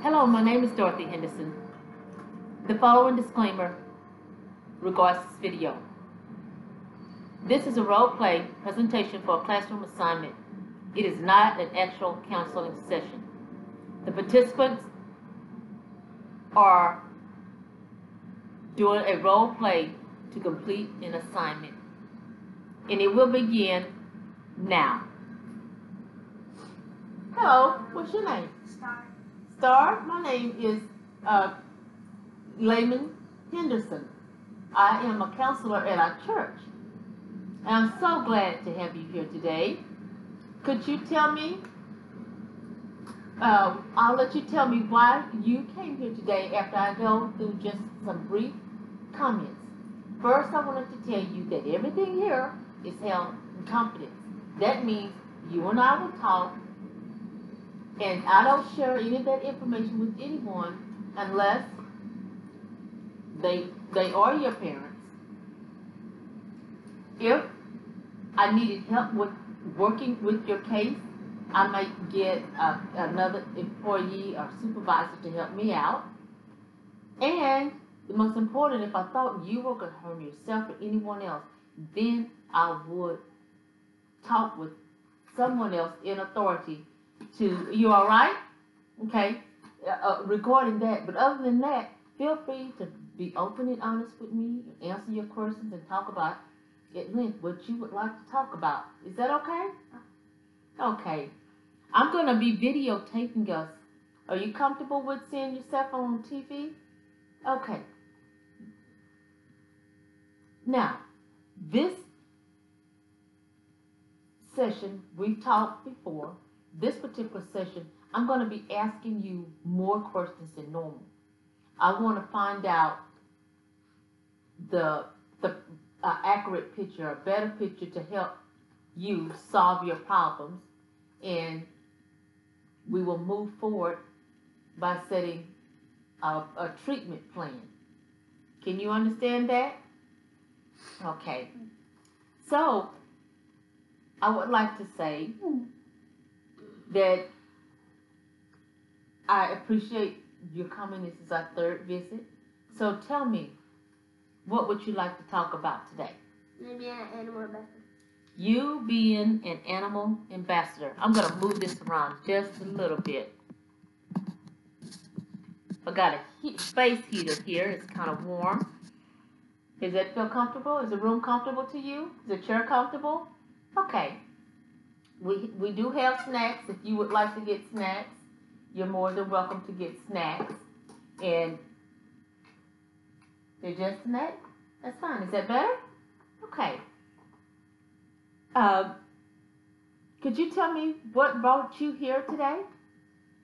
Hello, my name is Garrett-Henderson. The following disclaimer regards this video. This is a role-play presentation for a classroom assignment. It is not an actual counseling session. The participants are doing a role-play to complete an assignment. And it will begin now. Hello, what's your name? Star. Star? My name is Garrett-Henderson. I am a counselor at our church. And I'm so glad to have you here today. Could you tell me, I'll let you tell me why you came here today after I go through just some brief comments. First, I wanted to tell you that everything here is held in confidence. That means you and I will talk, and I don't share any of that information with anyone unless they are your parents. If I needed help with working with your case, I might get another employee or supervisor to help me out. And the most important, if I thought you were going to harm yourself or anyone else, then I would talk with someone else in authority to, you all right? Okay, regarding that. But other than that, feel free to be open and honest with me, answer your questions, and talk about at length what you would like to talk about. Is that okay? Okay. I'm going to be videotaping us. Are you comfortable with seeing yourself on TV? Okay. Now, this session, we've talked before. This particular session, I'm going to be asking you more questions than normal. I want to find out the accurate picture, a better picture to help you solve your problems, and we will move forward by setting a treatment plan. Can you understand that? Okay. So, I would like to say that I appreciate you coming. This is our third visit. So tell me, what would you like to talk about today? Maybe an animal ambassador. You being an animal ambassador. I'm going to move this around just a little bit. I got a space heater here. It's kind of warm. Does that feel comfortable? Is the room comfortable to you? Is the chair comfortable? Okay. We do have snacks. If you would like to get snacks, you're more than welcome to get snacks. And they're just snacks? That's fine. Is that better? Okay. Could you tell me what brought you here today?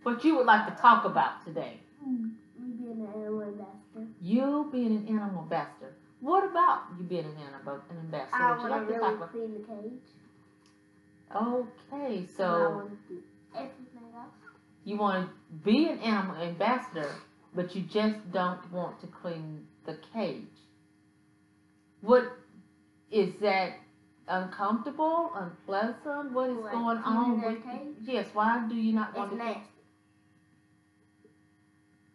What you would like to talk about today? Me being an animal ambassador. You being an animal ambassador. What about you being an ambassador? I Would you want like to to talk really about? clean the cage. Okay, I so want to do everything else. you want to be an animal ambassador, but you just don't want to clean the cage. What is that? Uncomfortable, unpleasant? What is Like going on cleaning with their cage? Yes, why do you not want It's to? nasty.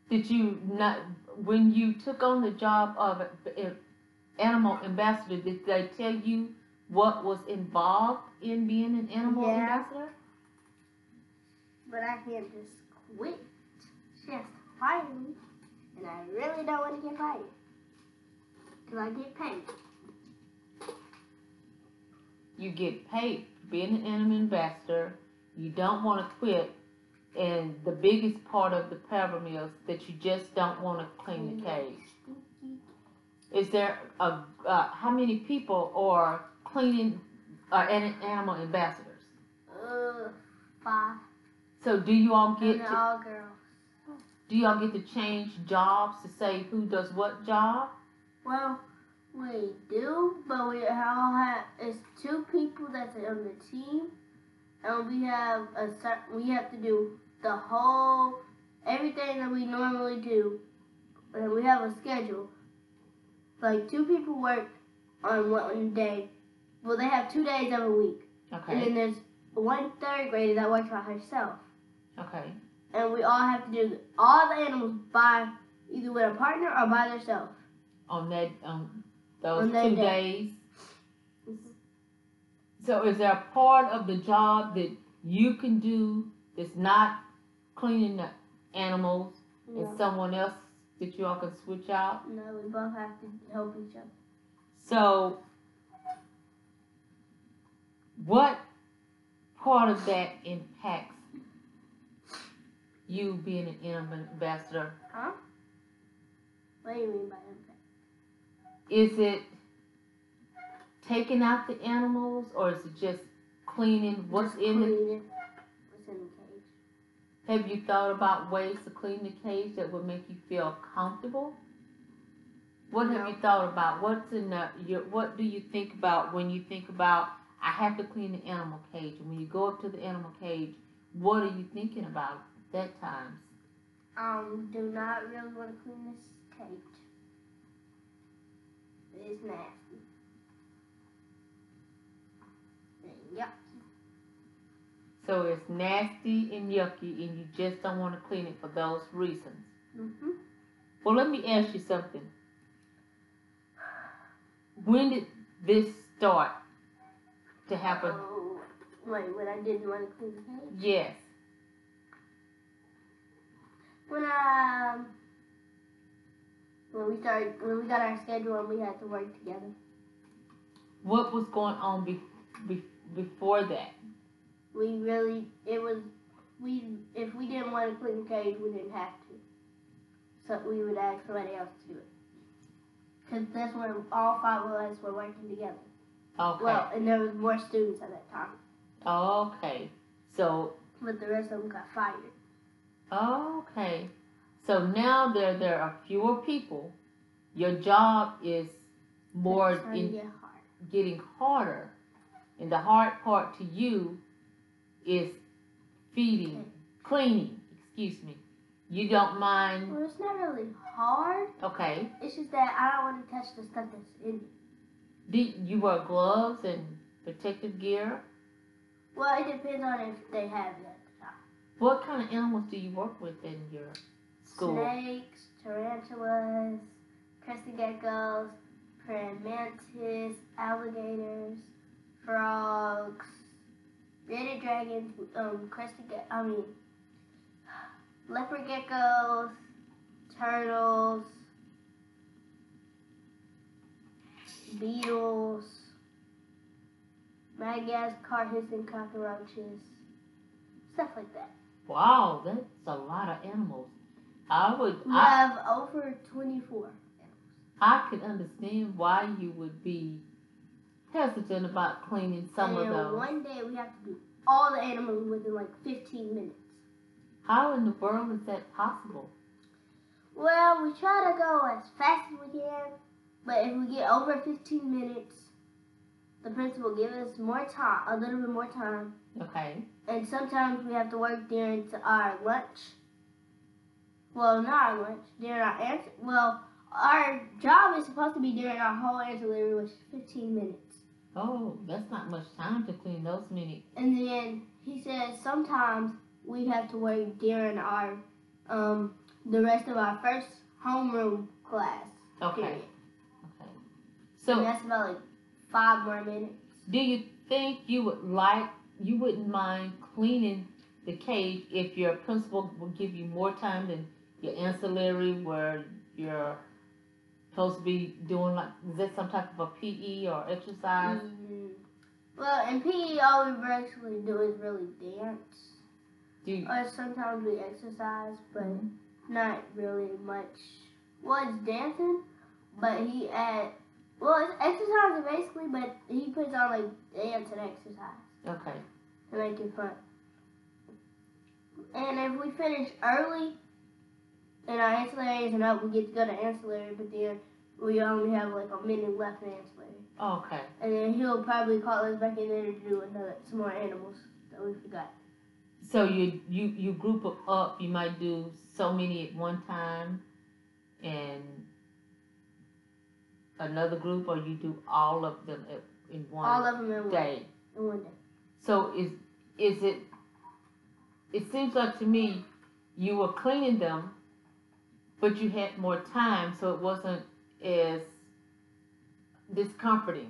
Did you not, when you took on the job of animal ambassador, did they tell you what was involved in being an animal ambassador? But I can't just quit. She has to fire me. And I really don't want to get fired. Because I get paid. You get paid being an animal ambassador. You don't want to quit. And the biggest part of the problem is that you just don't want to clean the cage. Is there how many people are cleaning animal ambassadors? 5. So do you all get And they're all girls. do y'all get to change jobs to say who does what job? Well, we do, but we all have, it's 2 people that's on the team, and we have to do the whole, everything that we normally do, and we have a schedule. Like 2 people work on one day, well they have 2 days every week. Okay. And then there's one 3rd grader that works by herself. Okay. and we all have to do all the animals by either with a partner or by themselves. On that those On that 2 day. days. So is there a part of the job that you can do that's not cleaning the animals and No, someone else that you all can switch out? no, we both have to help each other. So what part of that impacts you being an animal ambassador? Huh? What do you mean by impact? Is it taking out the animals, or is it just cleaning what's Just in the cleaning what's in the cage. Have you thought about ways to clean the cage that would make you feel comfortable? What have No. you thought about? What do you think about when you think about I have to clean the animal cage? And when you go up to the animal cage, what are you thinking about at that time? Do not really want to clean this cage. It's nasty. And yucky. So it's nasty and yucky, and you just don't want to clean it for those reasons. Mhm. Well, let me ask you something. When did this start to happen? Oh, wait, when I didn't want to clean the cage? Yes. When we got our schedule and we had to work together. What was going on before that? If we didn't want to clean the cage, we didn't have to. So we would ask somebody else to do it. Because that's when all 5 of us were working together. Okay. Well, and there was more students at that time. Okay. So. But the rest of them got fired. Okay. So now there are fewer people. Your job is more It's starting to get hard. getting harder. And the hard part to you is feeding, cleaning, excuse me. You don't mind. Well, it's not really hard. Okay. It's just that I don't want to touch the stuff that's in it. Do you wear gloves and protective gear? Well, it depends on if they have it at the time. What kind of animals do you work with in your school? Snakes, tarantulas, crested geckos, praying mantis, alligators, frogs, bearded dragons, leopard geckos, turtles, beetles, Madagascar hissing cockroaches, stuff like that. Wow, that's a lot of animals. We have over 24. I could understand why you would be hesitant about cleaning some of those. One day we have to do all the animals within like 15 minutes. How in the world is that possible? Well, we try to go as fast as we can, but if we get over 15 minutes, the principal gives us more time, a little bit more time. Okay. And sometimes we have to work during our lunch. Well, not our lunch, during our answer. Well, our job is supposed to be during our whole ancillary, which is 15 minutes. Oh, that's not much time to clean those many. And then he says sometimes we have to work during our the rest of our first homeroom class. Okay. Period. Okay. So And that's about like 5 more minutes. do you think you wouldn't mind cleaning the cage if your principal would give you more time than your ancillary where you're supposed to be doing is that some type of a PE or exercise? Mm-hmm. Well, in PE, all we actually do is really dance. Or sometimes we exercise, but not really much. Well, it's dancing, but it's exercising basically, but he puts on like dance and exercise. Okay. To make it fun. And if we finish early and our ancillary isn't up, we get to go to ancillary, but then we only have like a minute left in ancillary. Okay. And then he'll probably call us back in there to do some more animals that we forgot. So you group them up. You might do so many at one time, and another group, or you do all of them in one all of them in day. In one day. So is it? It seems like to me you were cleaning them, but you had more time, so it wasn't as discomforting.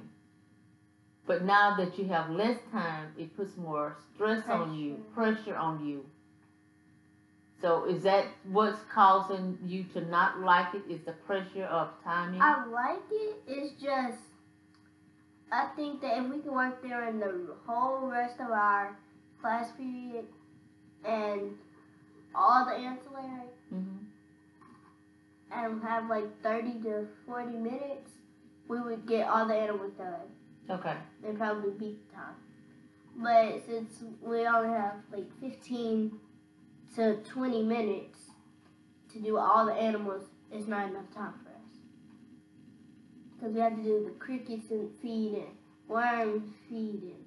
But now that you have less time, it puts more stress on you, pressure on you. So is that what's causing you to not like it? Is the pressure of timing? I like it. It's just, I think that if we can work there in the whole rest of our class period and all the ancillary, and have like 30 to 40 minutes, we would get all the animals done. Okay. And probably beat the time. But since we only have like 15 to 20 minutes to do all the animals, it's not enough time for us. Because we have to do the crickets and feed and worms feeding.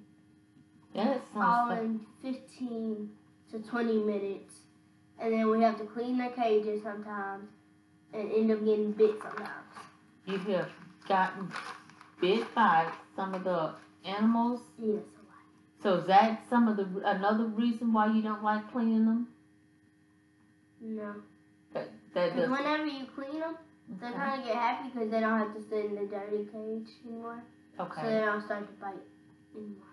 Yeah, all in 15 to 20 minutes. And then we have to clean their cages sometimes and end up getting bit sometimes. You have gotten bit by some of the animals? Yes, a lot. So is that another reason why you don't like cleaning them? No. Because whenever you clean them, they kind of get happy because they don't have to sit in the dirty cage anymore. Okay. So they don't start to bite anymore.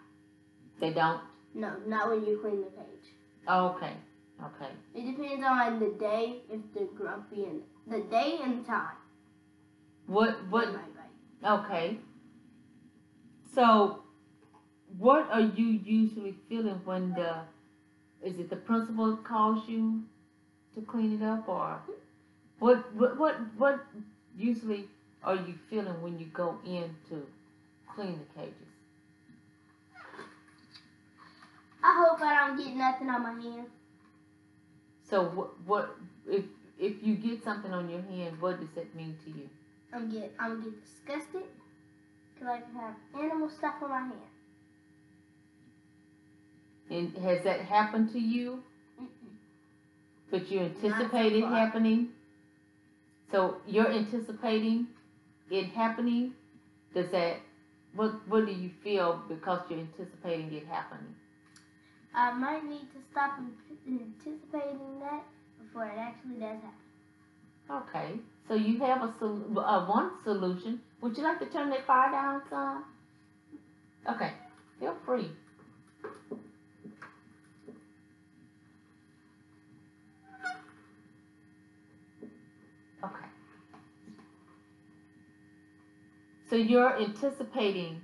They don't? No, not when you clean the cage. Okay. Okay. It depends on the day, if they're grumpy, and the day and the time. What? They might bite. Okay. So, what are you usually feeling when is it the principal calls you to clean it up, or what usually are you feeling when you go in to clean the cages? I hope I don't get nothing on my hand. So what if you get something on your hand, what does that mean to you? I'm gonna get disgusted because I can have animal stuff on my hand. And has that happened to you? Mm-mm. But you anticipate it happening? So you're anticipating it happening? Does that, what do you feel because you're anticipating it happening? I might need to stop anticipating that before it actually does happen. Okay. So you have one solution. Would you like to turn that fire down some? Okay. Feel free. Okay. So you're anticipating,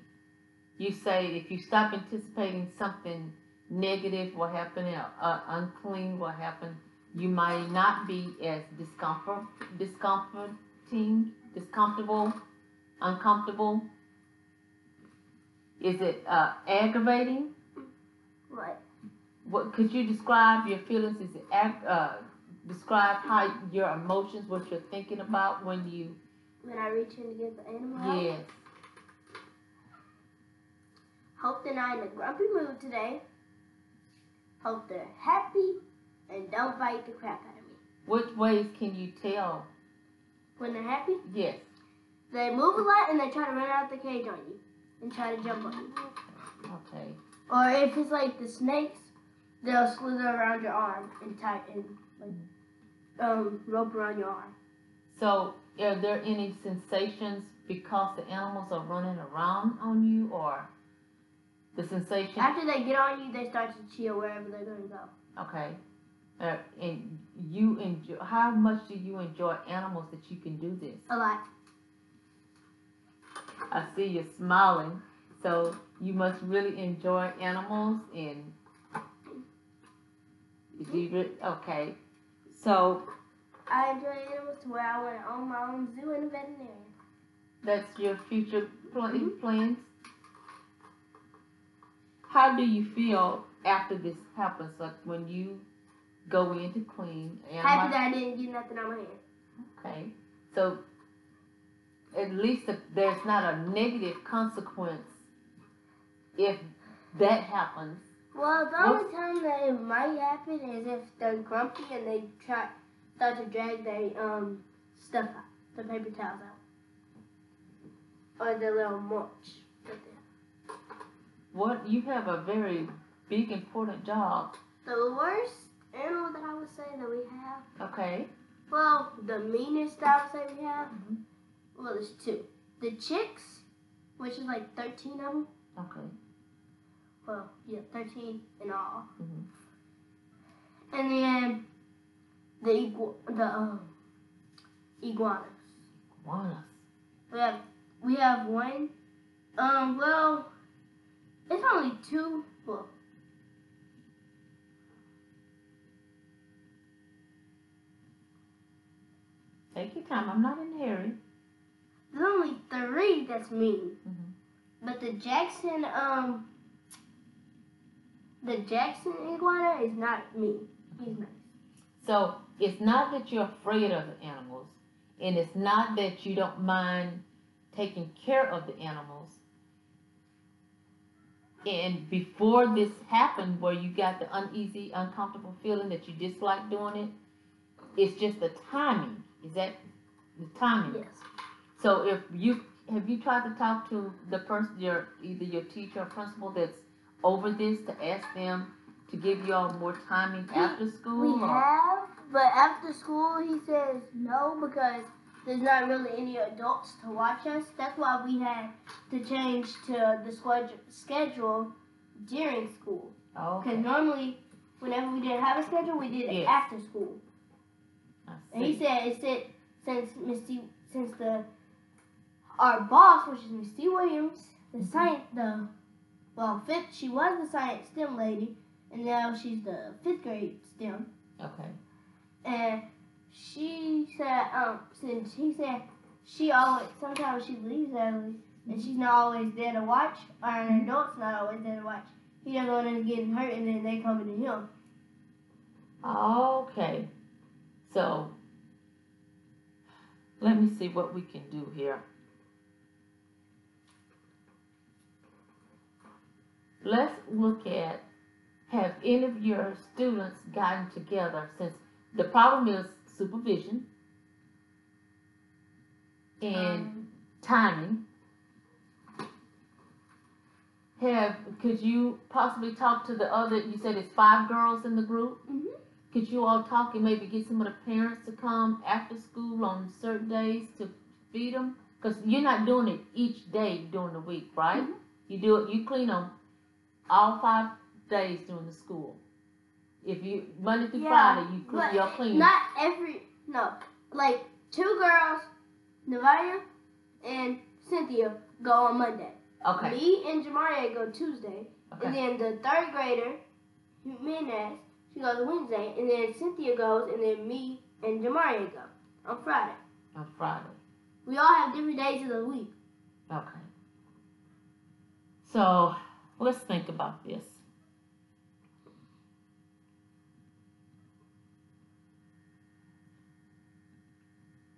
you say if you stop anticipating something negative will happen, unclean will happen, you might not be as uncomfortable. Is it aggravating? What could you describe your feelings? Is it describe how your emotions, what you're thinking about when I reach in to get the animal out? Yes. Hope they're not in a grumpy mood today. Hope they're happy and don't bite the crap out of me. Which ways can you tell? When they're happy? Yes. They move a lot and they try to run out the cage on you and try to jump on you. Okay. Or if it's like the snakes, they'll slither around your arm and rope around your arm. So, are there any sensations because the animals are running around on you, or the sensation? After they get on you, they start to chill wherever they're going to go. Okay. And you enjoy? How much do you enjoy animals that you can do this? A lot. I see you smiling. So you must really enjoy animals, and okay. So I enjoy animals to where I want to own my own zoo and a veterinarian. That's your future plans? How do you feel after this happens? Like when you go in to clean? Happy that I didn't get nothing on my hand. Okay. So at least there's not a negative consequence if that happens. Well, the only time that it might happen is if they're grumpy and they start to drag their stuff out, the paper towels out, or the little mulch. What, you have a very big important job. The worst animal that I would say that we Okay. Well, the meanest I would say we have, Mhm. well, there's two. The chicks, which is like 13 of them. Okay. Well, yeah, 13 in all. Mhm. And then the iguanas. Iguanas. We have one. Well, it's only two. Well, Take your time. I'm not in a hurry. there's only three that's mean. Mhm. But the Jackson iguana is not mean. He's nice. So it's not that you're afraid of the animals, and it's not that you don't mind taking care of the animals. And before this happened, where you got the uneasy, uncomfortable feeling that you dislike doing it, it's just the timing. Is that the timing? Yes. So if you have you tried to talk to the person, either your teacher or principal that's over this, to ask them to give you all more timing after school? We have, but after school he says no because there's not really any adults to watch us. That's why we had to change to the schedule during school. Oh, Because okay. normally, whenever we didn't have a schedule, we did it Yes. after school. I And he see. said since our boss, which is Miss T. Williams, she was the science STEM lady, and now she's the 5th grade STEM. Okay. And she said, since he said sometimes she leaves early, and she's not always there to watch, or an adult's not always there to watch. He doesn't want them getting hurt, and then they come to him. Okay. So let me see what we can do here. Let's look at, have any of your students gotten together, since the problem is supervision and timing. Could you possibly talk to the other, you said it's 5 girls in the group? Mm-hmm. Could you all talk and maybe get some of the parents to come after school on certain days to feed them? Because you're not doing it each day during the week, right? Mm-hmm. You clean them all 5 days during the school. If you, Monday through Friday, you're cleaning. Not like 2 girls, Nevaeh and Cynthia, go on Monday. Okay. Me and Jamaria go Tuesday. Okay. And then the 3rd grader, Jimenez, she goes Wednesday. And then Cynthia goes, and then me and Jamaria go on Friday. On Friday. We all have different days of the week. Okay. So let's think about this.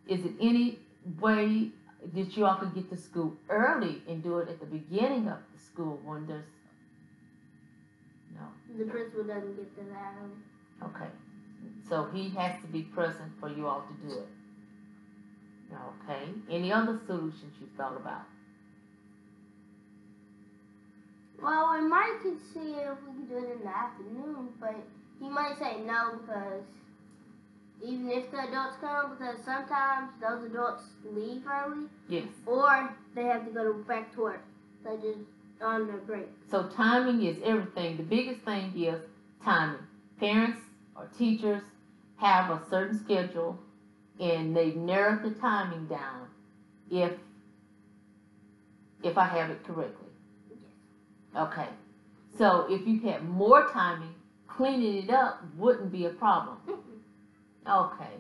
Is it any way that you all could get to school early and do it at the beginning of the school when there's no? The principal doesn't get to that early. Okay. So he has to be present for you all to do it. Okay. Any other solutions you thought about? Well, we might could see if we could do it in the afternoon, but he might say no because even if the adults come, because sometimes those adults leave early. Yes. Or they have to go back to work. So just on their break. So timing is everything. The biggest thing is timing. Parents or teachers have a certain schedule and they've narrowed the timing down if I have it correctly. Yes. Okay. So if you had more timing, cleaning it up wouldn't be a problem. Okay.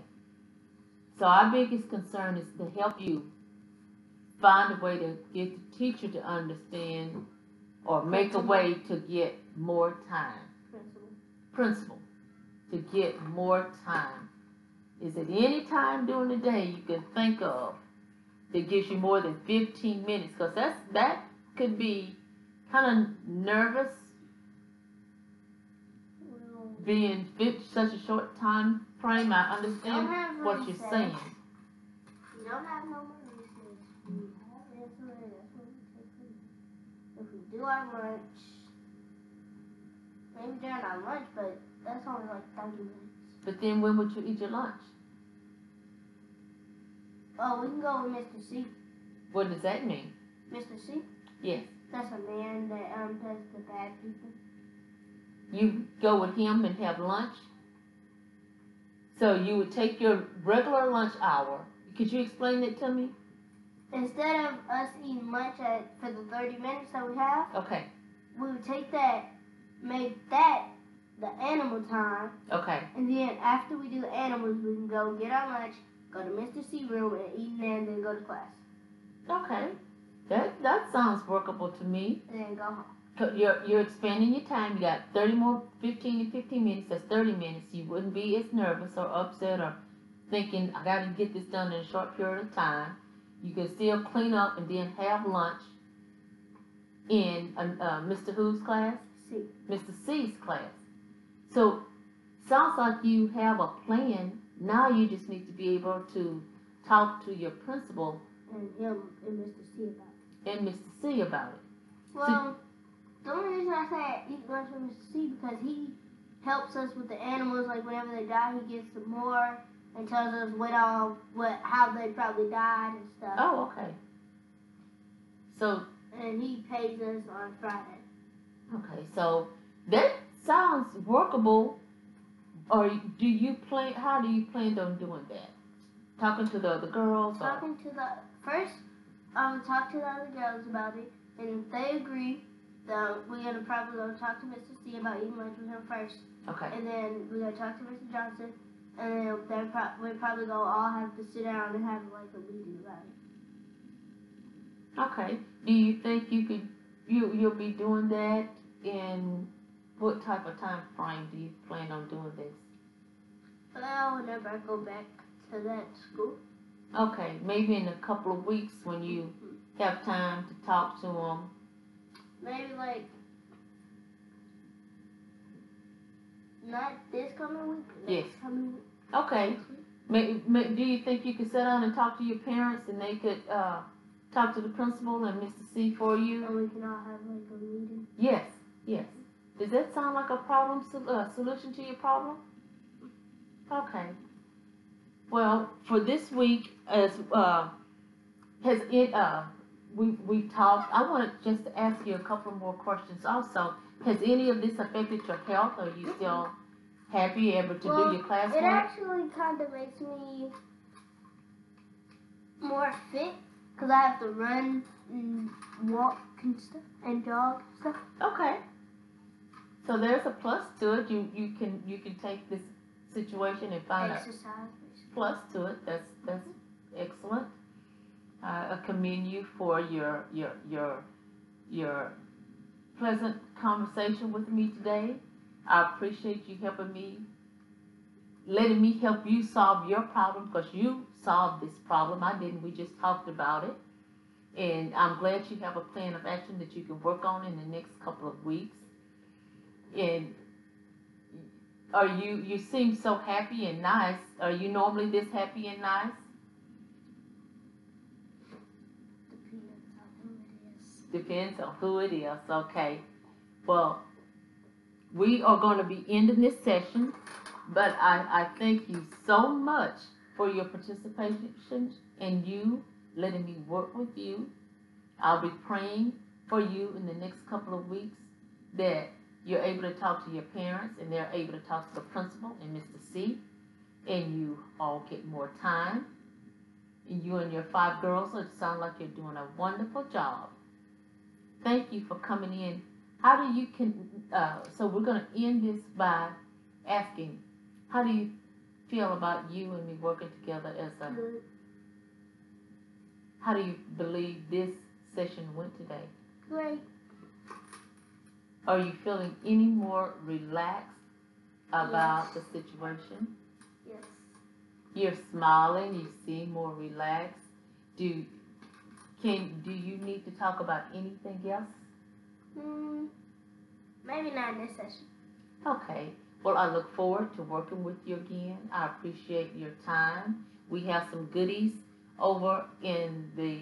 So our biggest concern is to help you find a way to get the teacher to understand or make a way to get more time. Principal. To get more time. Is it any time during the day you can think of that gives you more than 15 minutes? Because that could be kind of nervous, being such a short time frame. I understand what you're saying. We don't have no money. We have insulin. That's what we take for you. If we do our lunch, maybe during our lunch, but that's only like 30 minutes. But then when would you eat your lunch? Oh, we can go with Mr. C. What does that mean? Mr. C? Yes. That's a man that does the bad people. You go with him and have lunch? So you would take your regular lunch hour. Could you explain it to me? Instead of us eating lunch for the 30 minutes that we have, Okay. we would take that, make that the animal time, Okay. and then after we do the animals, we can go get our lunch, go to Mr. C room and eat in there, and then go to class. Okay. That sounds workable to me. And then go home. You're expanding your time. You got 15 minutes. That's 30 minutes. You wouldn't be as nervous or upset or thinking, I got to get this done in a short period of time. You can still clean up and then have lunch in Mr. Who's class? C. Mr. C's class. So, sounds like you have a plan. Now you just need to be able to talk to your principal And him and Mr. C about it. and Mr. C about it. Well, the only reason I say eat lunch with Mr. C because he helps us with the animals. Like whenever they die, he gives some more and tells us how they probably died and stuff. Oh, okay. So, And he pays us on Friday. okay, so that sounds workable. Or how do you plan on doing that? Talking to the other girls? First, I will talk to the other girls about it, and if they agree, then we're gonna probably go talk to Mr. C about eating lunch with him first. Okay. And then we're gonna talk to Mr. Johnson, and then we'll probably go all have to sit down and have like a meeting about it. Okay. Do you think you'll be doing that in what type of time frame do you plan on doing this? Well, whenever I go back to that school. Okay, maybe in a couple of weeks when you have time to talk to them. Maybe like not this coming week. Yes. Next coming week. Okay. Do you think you could sit down and talk to your parents and they could talk to the principal and Mr. C for you? And we can all have like a meeting. Yes, yes. Does that sound like a solution to your problem? Okay. Well, for this week, as we've talked. I wanted just to ask you a couple more questions. Also, has any of this affected your health? Are you still happy, able to do your classwork? It actually kind of makes me more fit because I have to run and walk and stuff and jog and stuff. Okay. So there's a plus to it. You can take this situation and find Exercise. a plus to it. That's excellent. I commend you for your pleasant conversation with me today. I appreciate you letting me help you solve your problem, because you solved this problem. I didn't. We just talked about it. And I'm glad you have a plan of action that you can work on in the next couple of weeks. And you seem so happy and nice. Are you normally this happy and nice? Depends on who it is. Okay. Well, we are going to be ending this session, but I thank you so much for your participation and you letting me work with you. I'll be praying for you in the next couple of weeks that you're able to talk to your parents and they're able to talk to the principal and Mr. C, and you all get more time. And you and your 5 girls, it sound like you're doing a wonderful job. Thank you for coming in. So we're going to end this by asking, how do you feel about you and me working together Good. How do you believe this session went today? Great. Are you feeling any more relaxed about the situation? Yes. You're smiling, you seem more relaxed. Do you need to talk about anything else? Maybe not in this session. Okay. Well, I look forward to working with you again. I appreciate your time. We have some goodies over in the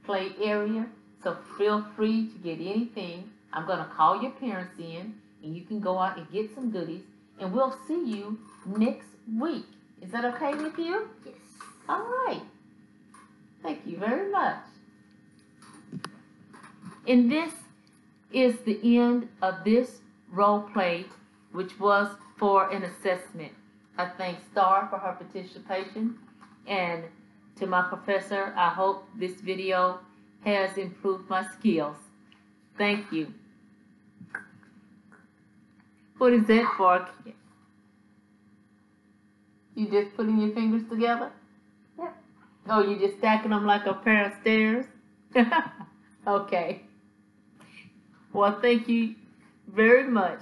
play area, so feel free to get anything. I'm going to call your parents in, and you can go out and get some goodies, and we'll see you next week. Is that okay with you? Yes. All right. Thank you very much. And this is the end of this role play, which was for an assessment. I thank Star for her participation, and to my professor, I hope this video has improved my skills. Thank you. What is that for? You just putting your fingers together? Yep. Oh, you just stacking them like a pair of stairs? Okay. Well, thank you very much.